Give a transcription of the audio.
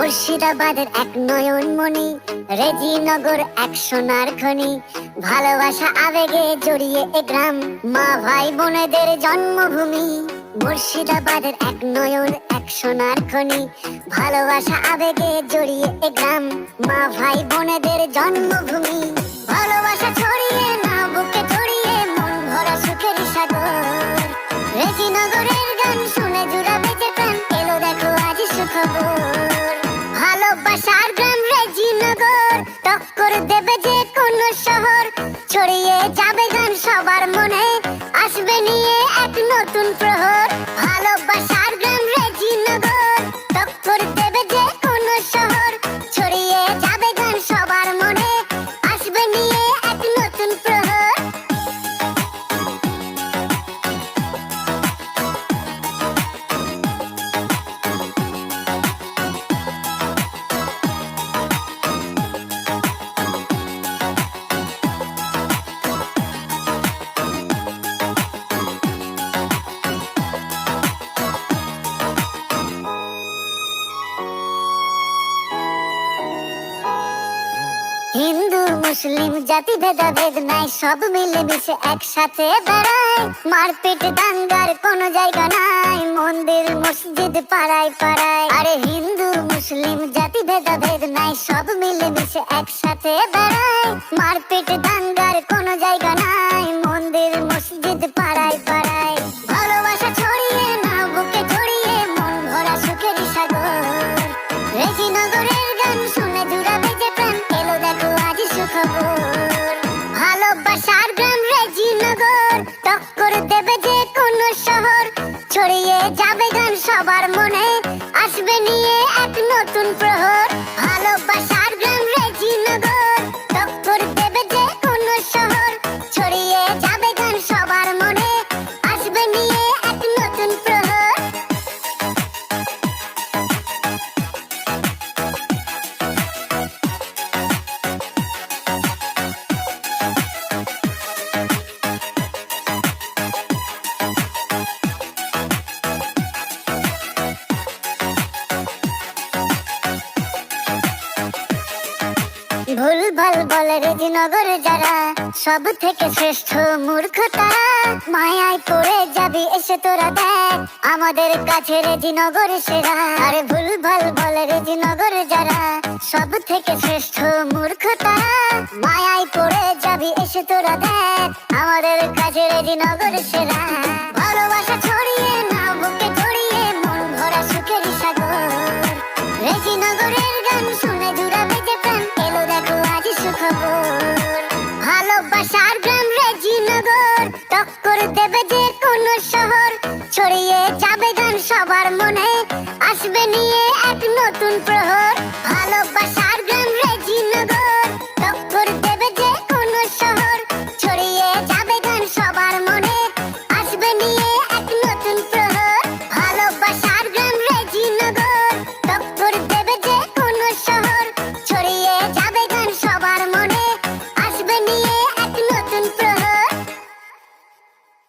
মুর্শিদাবাদের এক নয়নমণি, রেজিনগর এক সোনার খনি। ভালোবাসা আবেগে জড়িয়ে এ গ্রাম, মা ভাই বোনেদের জন্মভূমি। মুর্শিদাবাদের এক নয়ন এক সোনার খনি, ভালোবাসা আবেগে জড়িয়ে এ গ্রাম, মা ভাই বোনেদের জন্মভূমি। ভালোবাসা ছড়িয়ে না বুকে ছড়িয়ে, মন ভরা সুখের সাগর। রেজিনগরের গান শুনে জুড়াবে যে প্রাণ, এলো দেখো আজ সুখবর। ভালোবাসার গ্রাম রেজিনগর, টক্কর দেবে যে কোনো শহর। ছড়িয়ে যাবে গান সবার মনে, আসবে নিয়ে এক নতুন প্রহর। ভালোবাসার গ্রাম রেজিনগর, টক্কর দেবে যে কোনো শহর। ছড়িয়ে যাবে গান সবার মনে, আসবে নিয়ে এক নতুন প্রহর। হিন্দু মুসলিম জাতি ভেদাভেদ নাই, সব মিলে মিশে একসাথে বেড়ায়। মারপিট দাঙ্গার কোনো জায়গা নাই, মন্দির মসজিদ পাড়ায় পাড়ায়। আরে হিন্দু মুসলিম জাতি ভেদাভেদ নাই, সব মিলে মিশে একসাথে বেড়ায়। মারপিট দাঙ্গার কোনো জায়গা নাই, মন্দির মসজিদ পাড়ায় পাড়ায়। ভালোবাসা ছড়িয়ে না বুকে ছড়িয়ে, মন ভরা সুখের সাগর। রেজিনগরের গান শুনে জুড়াবে যে প্রাণ, এলো দেখো আজ সুখবর। ভালোবাসার গ্রাম রেজিনগর, টক্কর দেবে যে কোনো শহর। ছড়িয়ে যাবে গান সবার মনে, আসবে নিয়ে এক নতুন প্রহর। ভালোবাসার গ্রাম রেজিনগর, টক্কর দেবে যে কোনো শহর। ছড়িয়ে যাবে গান সবার মনে, আসবে নিয়ে এক নতুন প্রহর। ভুল ভাল বলে রেজিনগরে যারা, সব থেকে শ্রেষ্ঠ মূর্খ তারা। মায়ায় পড়ে যাবি এসে তোরা দেখ, আমাদের কাছে রেজিনগর সেরা। আরে ভুল ভাল বলে রেজিনগরে যারা, সব থেকে শ্রেষ্ঠ মূর্খ তারা। মায়ায় পড়ে যাবি এসে তোরা দেখ, আমাদের কাছে রেজিনগর সেরা। ভালোবাসা ছড়িয়ে না বুকে ছড়িয়ে, মন ভরা সুখের সাগর। রেজিনগরের গান শুনে জুড়াবে যে প্রাণ, এলো দেখো আজ সুখবর। ভালোবাসার গ্রাম রেজিনগর, টক্কর দেবে যে কোনো শহর। ছড়িয়ে যাবে গান সবার মনে, আসবে নিয়ে এক নতুন প্রহর। ভালোবাসা